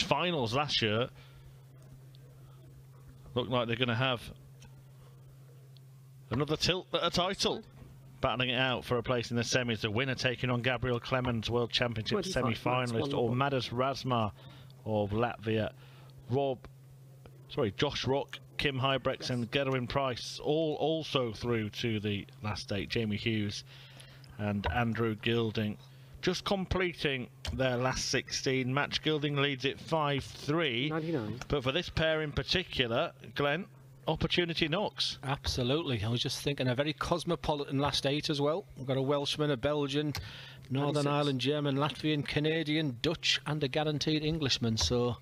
finals last year. Look like they're going to have another tilt at a title. Battling it out for a place in the semis. The winner taking on Gabriel Clemens, World Championship semi-finalist, or Madas Razma of Latvia. Josh Rock, Kim Huybrechts and Gerwin Price all also through to the last 8. Jamie Hughes and Andrew Gilding just completing their last 16. Match Gilding leads it 5-3. But for this pair in particular, Glenn, opportunity knocks. Absolutely. I was just thinking a very cosmopolitan last 8 as well. We've got a Welshman, a Belgian, Northern Ireland, German, Latvian, Canadian, Dutch and a guaranteed Englishman. So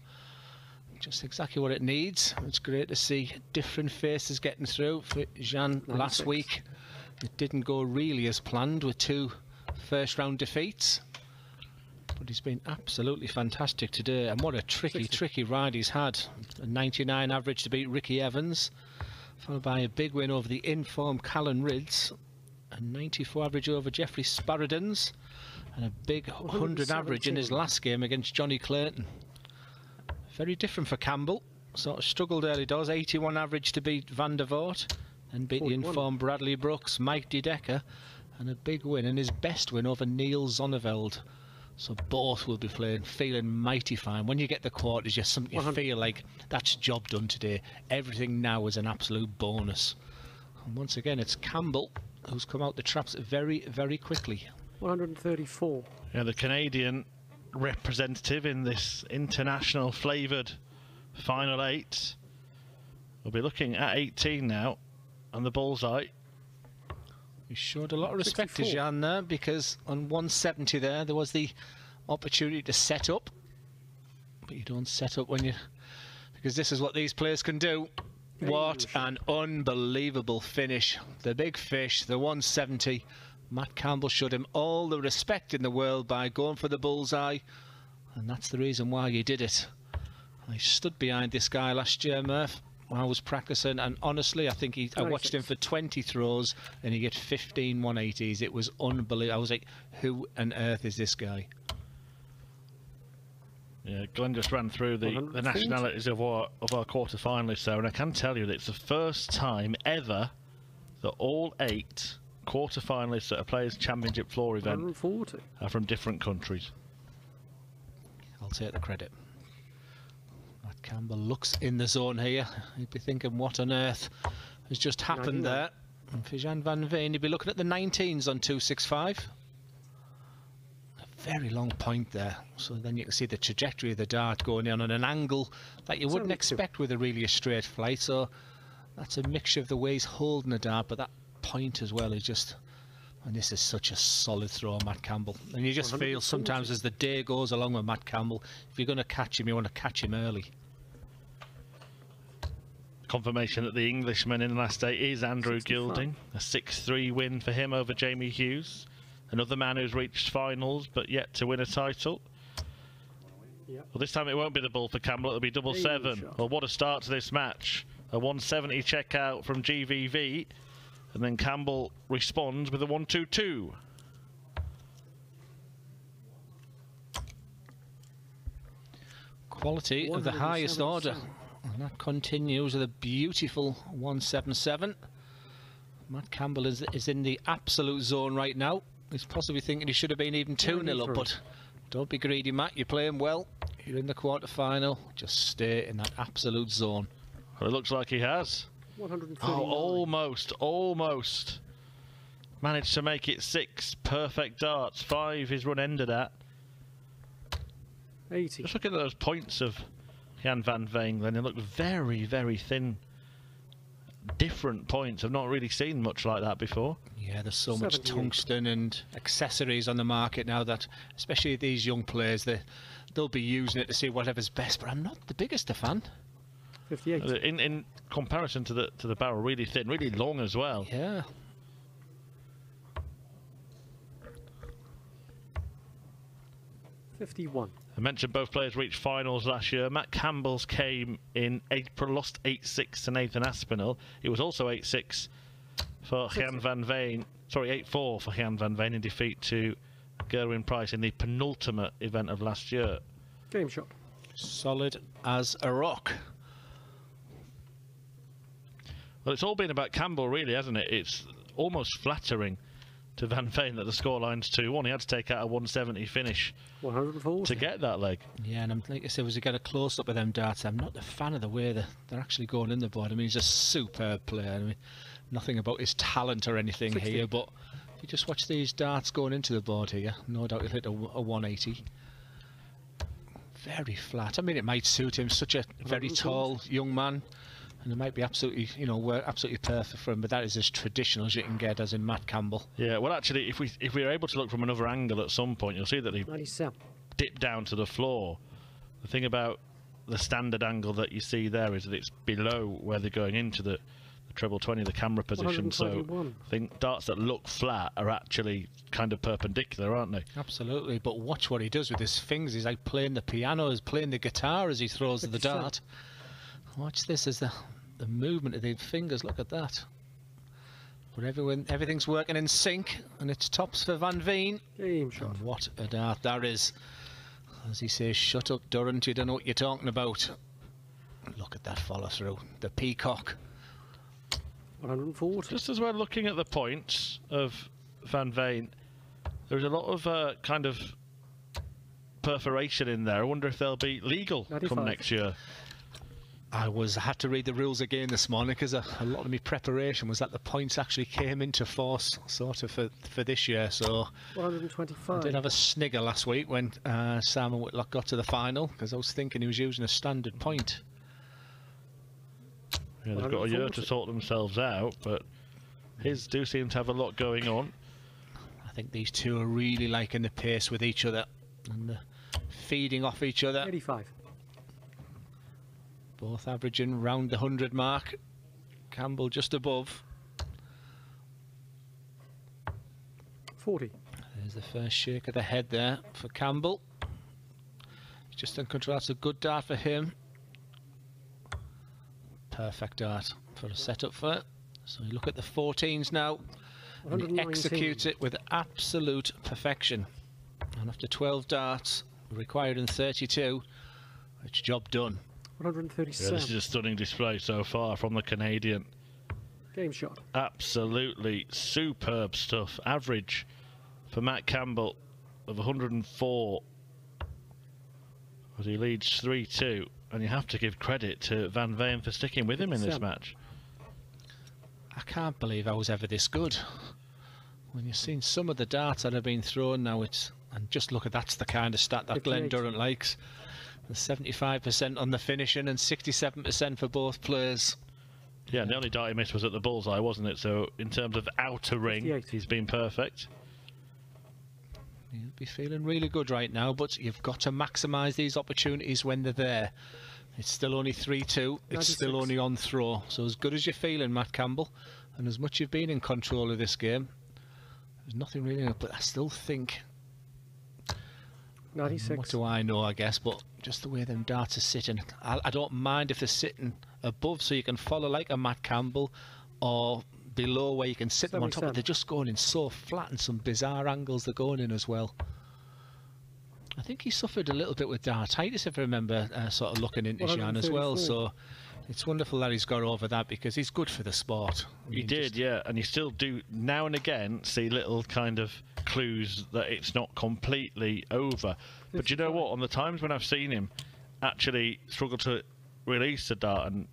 just exactly what it needs. It's great to see different faces getting through. For Gian last week, it didn't go really as planned with 2 first-round defeats. But he's been absolutely fantastic today. And what a tricky ride he's had. A 99 average to beat Ricky Evans, followed by a big win over the in-form Callan Rids. A 94 average over Jeffrey Sparadins. And a big 100 average in his last game against Johnny Clayton. Very different for Campbell. Sort of struggled early doors. 81 average to beat Van der Voort. And beat the in-form Bradley Brooks, Mike De Decker. And a big win, and his best win over Neil Zonneveld. So both will be feeling mighty fine. When you get the quarters, just something you feel like that's job done today. Everything now is an absolute bonus. And once again, it's Campbell who's come out the traps very, very quickly. 134. Yeah, the Canadian representative in this international flavoured final 8. We'll be looking at 18 now, and the bullseye. We showed a lot of respect 64. To Gian there, because on 170 there was the opportunity to set up, but you don't set up when you, because this is what these players can do. What an unbelievable finish. The big fish, the 170. Matt Campbell showed him all the respect in the world by going for the bullseye, and that's the reason why he did it. I stood behind this guy last year, Murph, when I was practicing, and honestly I think I watched him for 20 throws and he get 15 180s. It was unbelievable. I was like, who on earth is this guy? Yeah, Glenn just ran through the nationalities of our quarter finalists there, and I can tell you that it's the first time ever that all 8 quarter finalists at a Players Championship floor event are from different countries. I'll take the credit. Matt Campbell looks in the zone here. He'd be thinking, what on earth has just happened there? And for Gian van Veen, he'd be looking at the 19s on 265. A very long point there. So then you can see the trajectory of the dart going in on an angle that you wouldn't expect with a really straight flight. So that's a mixture of the way he's holding the dart, but that point as well is just, and this is such a solid throw, Matt Campbell. And you just feel sometimes as the day goes along with Matt Campbell, if you're going to catch him, you want to catch him early. Confirmation that the Englishman in the last 8 is Andrew Gilding. A 6-3 win for him over Jamie Hughes. Another man who's reached finals but yet to win a title. Well, this time it won't be the bull for Campbell, it'll be double 7. Well, what a start to this match. A 170 check out from GVV. And then Campbell responds with a 1-2-2. Quality of the highest order. And that continues with a beautiful 177. Matt Campbell is in the absolute zone right now. He's possibly thinking he should have been even 2-0 up, but don't be greedy, Matt. You're playing well. You're in the quarter final. Just stay in that absolute zone. Well, it looks like he has. Oh, almost managed to make it 6 perfect darts. 5 his run ended at 80. Just look at those points of Gian van Veen, then they look very, very thin. Different points. I've not really seen much like that before. Yeah, there's so much tungsten and accessories on the market now that, especially these young players, they'll be using it to see whatever's best. But I'm not the biggest a fan. 58. In comparison to the barrel, really thin, really long as well. Yeah. $51. I mentioned both players reached finals last year. Matt Campbell's came in April, lost 8-6 to Nathan Aspinall. It was also 8-6 for Gian van Veen. Sorry, 8-4 for Gian van Veen in defeat to Gerwin Price in the penultimate event of last year. Game shot. Solid as a rock. Well, it's all been about Campbell, really, hasn't it? It's almost flattering to Van Veen that the scoreline's 2-1. He had to take out a 170 finish 140 to get that leg. Yeah, and like I said, as you get a close up of them darts, I'm not a fan of the way they're actually going in the board. I mean, he's a superb player. I mean, nothing about his talent or anything 60. here, but if you just watch these darts going into the board here, no doubt he'll hit a 180. Very flat. I mean, it might suit him. Such a very tall young man. And it might be absolutely, you know, absolutely perfect for him, but that is as traditional as you can get, as in Matt Campbell. Yeah, well, actually, if we're able to look from another angle at some point, you'll see that he 97. dipped down to the floor. The thing about the standard angle that you see there is that it's below where they're going into the treble 20, the camera position. So I think darts that look flat are actually kind of perpendicular, aren't they? Absolutely, but watch what he does with his fingers. He's like playing the piano, he's playing the guitar as he throws the dart. Watch this as the movement of the fingers. Look at that. But everything's working in sync, and it's tops for Van Veen. Game shot. And what a dart that is. As he says, shut up, Durrant, you don't know what you're talking about. Look at that follow through. The peacock. 140. Just as we're looking at the points of Van Veen, there's a lot of kind of perforation in there. I wonder if they'll be legal 95. come next year. I had to read the rules again this morning because a lot of my preparation was that the points actually came into force sort of for this year. So 125. I did have a snigger last week when Simon Whitlock got to the final because I was thinking he was using a standard point. Yeah, they've got a year to sort themselves out, but his do seem to have a lot going on. I think these two are really liking the pace with each other and feeding off each other. 85. Both averaging round the 100 mark. Campbell just above. 40. There's the first shake of the head there for Campbell. He's just in control. That's a good dart for him. Perfect dart for a setup for it. So you look at the 14s now. And he executes it with absolute perfection. And after 12 darts, required in 32, it's job done. 137. Yeah, this is a stunning display so far from the Canadian. Game shot. Absolutely superb stuff. Average for Matt Campbell of 104 as he leads 3-2, and you have to give credit to Van Veen for sticking with him in this match. I can't believe I was ever this good. When you've seen some of the darts that have been thrown now, and just look at that's the kind of stat that Glenn Durrant likes. The 75% on the finishing and 67% for both players. Yeah, and the only dart he missed was at the bullseye, wasn't it? So in terms of outer ring, 58. he's been perfect. You'll be feeling really good right now, but you've got to maximise these opportunities when they're there. It's still only 3-2. It's 96. still only on throw. So as good as you're feeling, Matt Campbell, and as much you've been in control of this game, there's nothing really, but I still think... 96. What do I know, I guess, but just the way them darts are sitting. I don't mind if they're sitting above so you can follow like a Matt Campbell, or below where you can sit them on top, but they're just going in so flat and some bizarre angles they're going in as well. I think he suffered a little bit with dartitis, if I remember, sort of looking into Gian as well, so it's wonderful that he's got over that because he's good for the sport. He did, yeah, and you still do now and again see little kind of clues that it's not completely over. But you know what, on the times when I've seen him actually struggle to release the dart and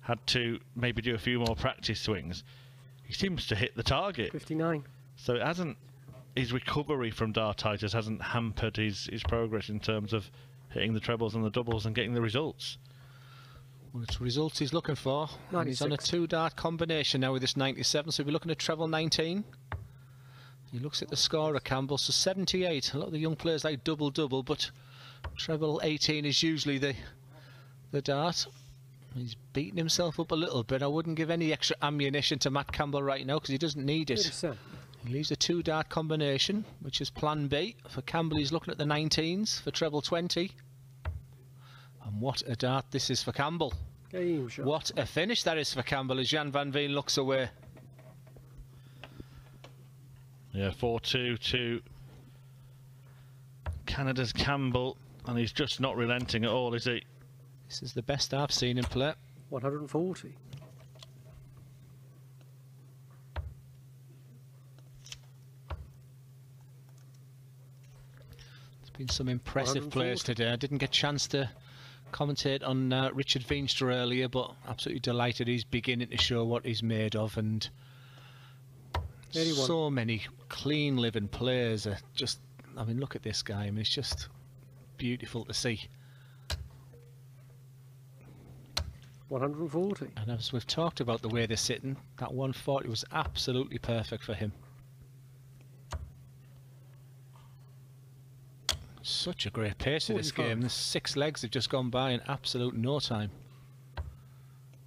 had to maybe do a few more practice swings, he seems to hit the target. 59. So it hasn't, his recovery from dartitis hasn't hampered his progress in terms of hitting the trebles and the doubles and getting the results. Well, it's results he's looking for. And he's on a 2-dart combination now with this 97, so we'll be looking at treble 19. He looks at the score of Campbell, so 78. A lot of the young players like double-double, but treble 18 is usually the dart. He's beating himself up a little bit. I wouldn't give any extra ammunition to Matt Campbell right now because he doesn't need it. 37. He leaves a 2-dart combination, which is plan B. For Campbell, he's looking at the 19s for treble 20. And what a dart this is for Campbell. Game shot. What a finish that is for Campbell as Gian Van Veen looks away. Yeah, 4-2 to Canada's Campbell. And he's just not relenting at all, is he? This is the best I've seen him play. 140. There's been some impressive players today. I didn't get a chance to commentate on Richard Veenstra earlier, but absolutely delighted he's beginning to show what he's made of. And 81. So many clean living players are just, I mean, look at this guy. I mean, it's just beautiful to see. 140. And as we've talked about the way they're sitting, that 140 was absolutely perfect for him. Such a great pace of this 45. game. The 6 legs have just gone by in absolute no time.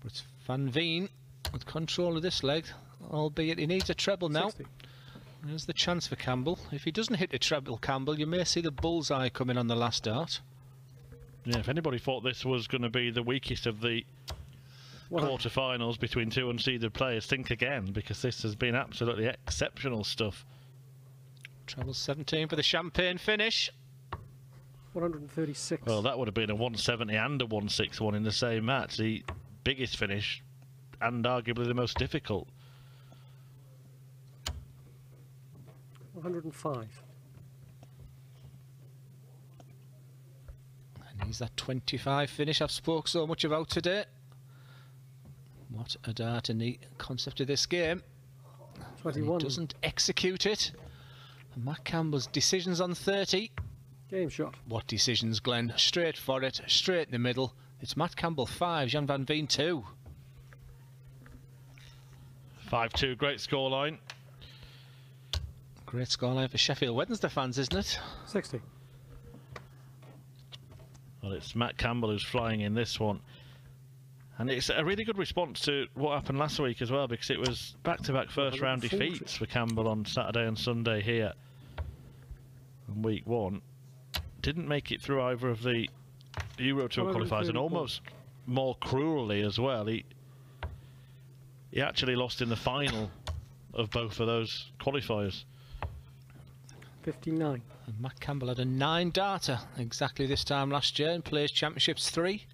But it's Van Veen with control of this leg, albeit he needs a treble now. 60. There's the chance for Campbell. If he doesn't hit the treble, Campbell, you may see the bullseye coming on the last dart. Yeah, if anybody thought this was going to be the weakest of the quarter-finals between two unseeded players, think again, because this has been absolutely exceptional stuff. Treble 17 for the champagne finish. 136. Well, that would have been a 170 and a 161 in the same match. The biggest finish and arguably the most difficult. 105. And he's that 25 finish I've spoke so much about today. What a dart in the concept of this game. 21. He doesn't execute it. And Matt Campbell's decisions on 30. Game shot. What decisions, Glenn? Straight for it, straight in the middle. It's Matt Campbell 5, Gian Van Veen 2. 5-2, great scoreline. Great scoreline for Sheffield Wednesday fans, isn't it? 60. Well, it's Matt Campbell who's flying in this one. And it's a really good response to what happened last week as well, because it was back-to-back first-round defeats for Campbell on Saturday and Sunday here in week 1. Didn't make it through either of the Euro Tour qualifiers, and almost more cruelly as well, he actually lost in the final of both of those qualifiers. 59. And Matt Campbell had a 9-darter exactly this time last year and Players Championships 3.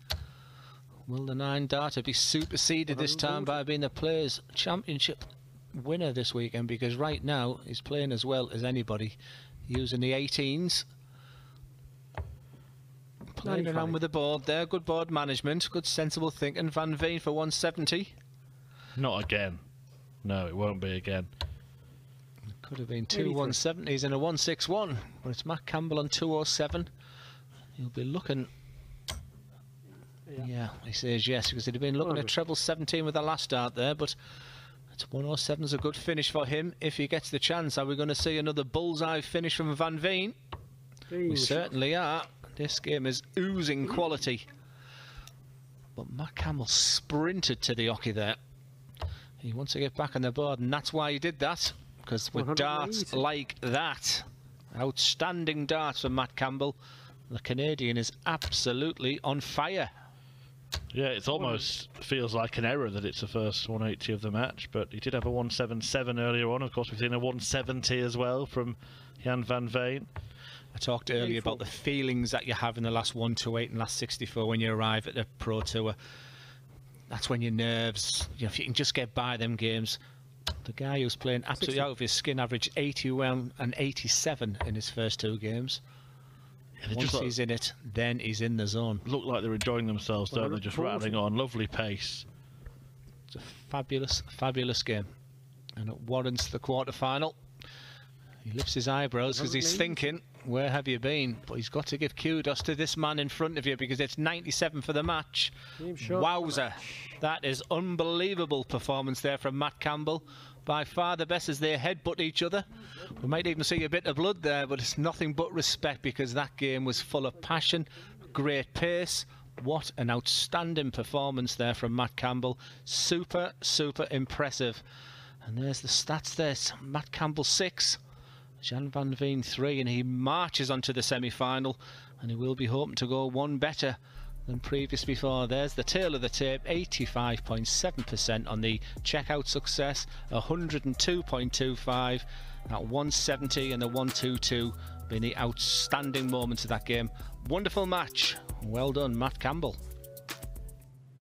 Will the 9-darter be superseded this time by being the Players Championship winner this weekend? Because right now he's playing as well as anybody, using the 18s. Playing 95. around with the board there, good board management, good sensible thinking. Van Veen for 170. Not again. No, it won't be again. Could have been 2 170s and a 161, but it's Matt Campbell on 207. He'll be looking. Yeah, he says yes, because he'd have been looking at treble 17 with the last dart there, but it's 107's a good finish for him if he gets the chance. Are we going to see another bullseye finish from Van Veen? We certainly are. This game is oozing quality. But Matt Campbell sprinted to the hockey there. He wants to get back on the board, and that's why he did that. Because with darts like that, outstanding darts from Matt Campbell, the Canadian is absolutely on fire. Yeah, it's almost feels like an error that it's the first 180 of the match, but he did have a 177 earlier on. Of course, we've seen a 170 as well from Gian Van Veen. I talked earlier about the feelings that you have in the last 128 and last 64 when you arrive at the Pro Tour. That's when your nerves, you know, if you can just get by them games. The guy who's playing absolutely out of his skin averaged 81 and 87 in his first 2 games. Yeah, once he's in it, then he's in the zone. Look like they're enjoying themselves, don't they? Just rattling on. Lovely pace. It's a fabulous, fabulous game. And it warrants the quarter-final. He lifts his eyebrows because he's thinking, where have you been? But he's got to give kudos to this man in front of you, because it's 97 for the match. Wowzer. That is unbelievable performance there from Matt Campbell. By far the best as they headbutt each other. We might even see a bit of blood there, but it's nothing but respect, because that game was full of passion, great pace. What an outstanding performance there from Matt Campbell. Super, super impressive. And there's the stats there. Matt Campbell 6. Gian Van Veen 3, and he marches onto the semi-final, and he will be hoping to go one better than previous before. There's the tail of the tape, 85.7% on the checkout success, 102.25 at 170 and the 122 Been the outstanding moments of that game. Wonderful match. Well done, Matt Campbell.